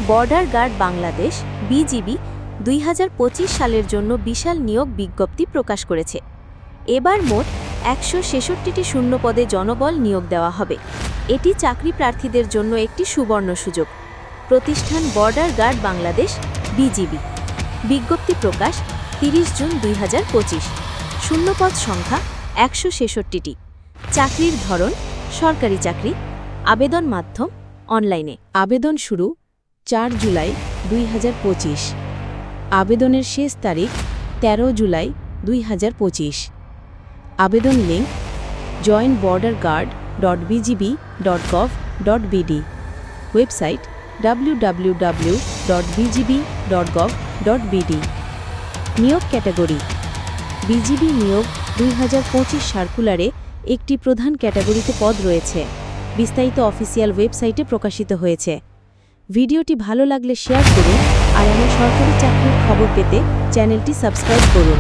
Border guard Bangladesh BGB 2025 সালের জন্য বিশাল নিয়োগ বিজ্ঞপ্তি প্রকাশ করেছে। এবার মোট 166টি শূন্যপদে জনবল নিয়োগ দেওয়া হবে। এটি চাকরি প্রার্থীদের জন্য একটি সুবর্ণ সুযোগ। প্রতিষ্ঠান বর্ডার গার্ড বাংলাদেশ বিজিবি। বিজ্ঞপ্তি প্রকাশ 30 জুন 2025। শূন্যপদ সংখ্যা 166টি। চাকরির ধরন সরকারি চাকরি। আবেদন মাধ্যম অনলাইনে। আবেদন শুরু 4 জুলাই 2025। আবেদনের শেষ তারিখ 13 জুলাই 2025। আবেদন লিঙ্ক joinborderguard.bgb.gov.bd। Website www.bgb.gov.bd। নিয়োগ ক্যাটাগরি বিজিবি নিয়োগ 2025 সার্কুলারে একটি প্রধান ক্যাটাগরিতে পদ রয়েছে। বিস্তারিত অফিসিয়াল ওয়েবসাইটে প্রকাশিত হয়েছে। ভিডিওটি ভালো লাগলে শেয়ার করুন আর এমন সরকারি চাকরির খবর পেতে চ্যানেলটি সাবস্ক্রাইব করুন।